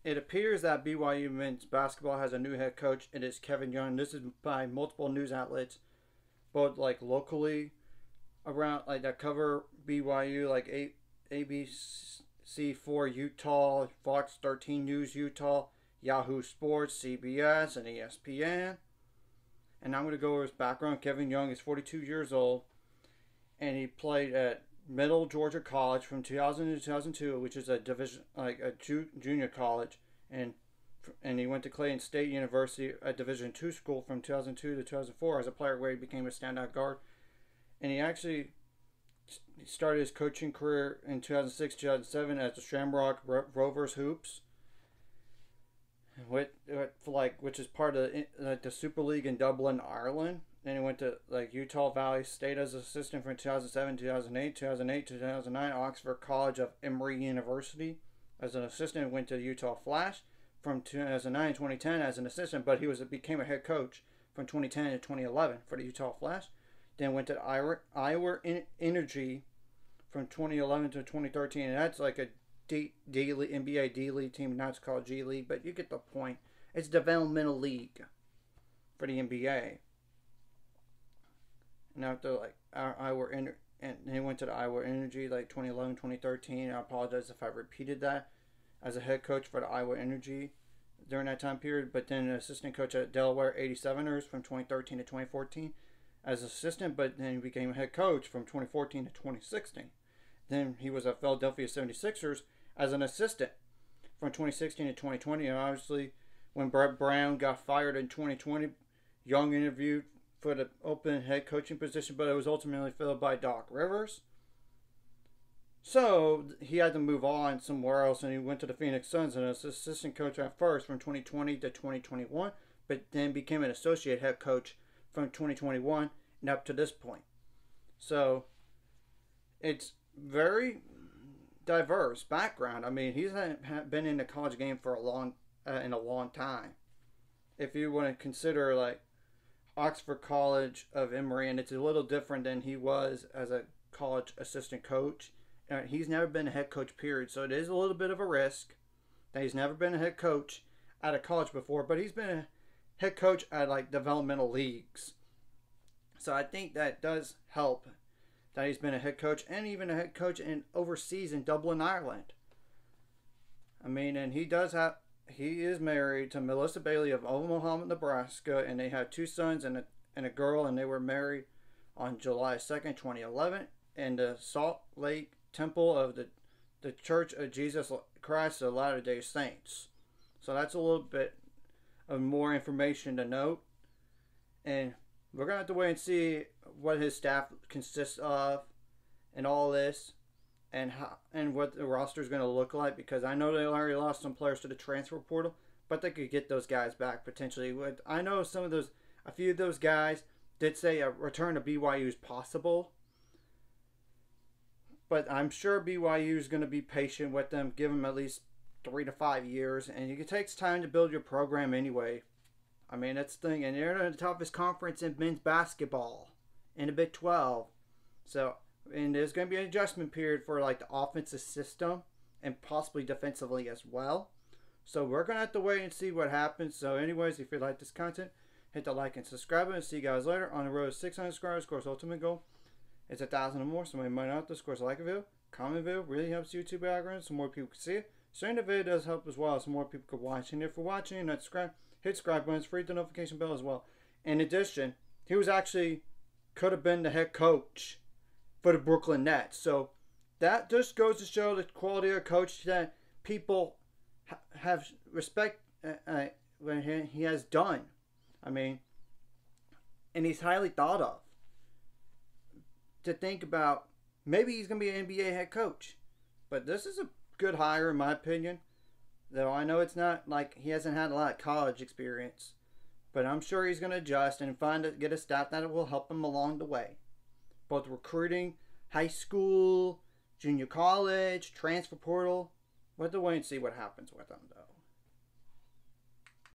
it appears that BYU men's basketball has a new head coach. It is Kevin Young. This is by multiple news outlets, both like locally around like that cover BYU, like ABC4 Utah, Fox 13 News Utah, Yahoo Sports, CBS, and ESPN. And I'm going to go over his background. Kevin Young is 42 years old, and he played at Middle Georgia College from 2000 to 2002, which is a division like a junior college, and he went to Clayton State University, a Division II school, from 2002 to 2004 as a player, where he became a standout guard. And he actually started his coaching career in 2006, 2007 at the Shamrock Rovers Hoops, which is part of the Super League in Dublin, Ireland. Then he went to like Utah Valley State as an assistant from 2007, 2008, 2008 to 2009. Oxford College of Emory University as an assistant. He went to Utah Flash from 2009 to 2010 as an assistant, but became a head coach from 2010 to 2011 for the Utah Flash. Then went to Iowa Energy from 2011 to 2013, and that's like a NBA D League team. Now it's called G League, but you get the point. It's a developmental league for the NBA. And after like and he went to the Iowa Energy like 2011, 2013. I apologize if I repeated that, as a head coach for the Iowa Energy during that time period. But then an assistant coach at Delaware 87ers from 2013 to 2014 as assistant. But then he became a head coach from 2014 to 2016. Then he was at Philadelphia 76ers as an assistant from 2016 to 2020. And obviously, when Brett Brown got fired in 2020, Young interviewed for the open head coaching position, but it was ultimately filled by Doc Rivers. So he had to move on somewhere else, and he went to the Phoenix Suns as assistant coach at first from 2020 to 2021, but then became an associate head coach from 2021 and up to this point. So it's very diverse background. I mean, he's been in the college game for a long time. If you want to consider like Oxford College of Emory, and it's a little different than he was as a college assistant coach. He's never been a head coach, period. So it is a little bit of a risk that he's never been a head coach at a college before, but he's been a head coach at like developmental leagues. So I think that does help that he's been a head coach, and even a head coach overseas in Dublin, Ireland. I mean, and he is married to Melissa Bailey of Omaha, Nebraska, and they have two sons and a girl, and they were married on July 2nd, 2011, in the Salt Lake Temple of the Church of Jesus Christ of Latter-day Saints. So that's a little bit of more information to note. And we're going to have to wait and see what his staff consists of and all this, and what the roster is going to look like, because I know they already lost some players to the transfer portal, but they could get those guys back potentially. I know a few of those guys did say a return to BYU is possible, but I'm sure BYU is going to be patient with them, give them at least 3 to 5 years, and it takes time to build your program anyway. I mean, that's the thing, and they're in the toughest conference in men's basketball in the Big 12, so. And there's going to be an adjustment period for like the offensive system and possibly defensively as well. So we're going to have to wait and see what happens. So anyways, if you like this content, hit the like and subscribe button. See you guys later on the road to 600 subscribers. Of course, ultimate goal is 1,000 or more. Somebody might not. Of course, like a video, comment video really helps YouTube algorithm so more people can see it. Sharing the video does help as well, so more people can watch. And if you're watching and not subscribe, hit subscribe button. It's free, the notification bell as well. In addition, he could have been the head coach for the Brooklyn Nets. So that just goes to show the quality of coach that people have respect when he has done. I mean, and he's highly thought of. To think about, maybe he's going to be an NBA head coach. But this is a good hire in my opinion. Though I know it's not like he hasn't had a lot of college experience. But I'm sure he's going to adjust and get a staff that will help him along the way. Both recruiting, high school, junior college, transfer portal. We'll have to wait and see what happens with them, though.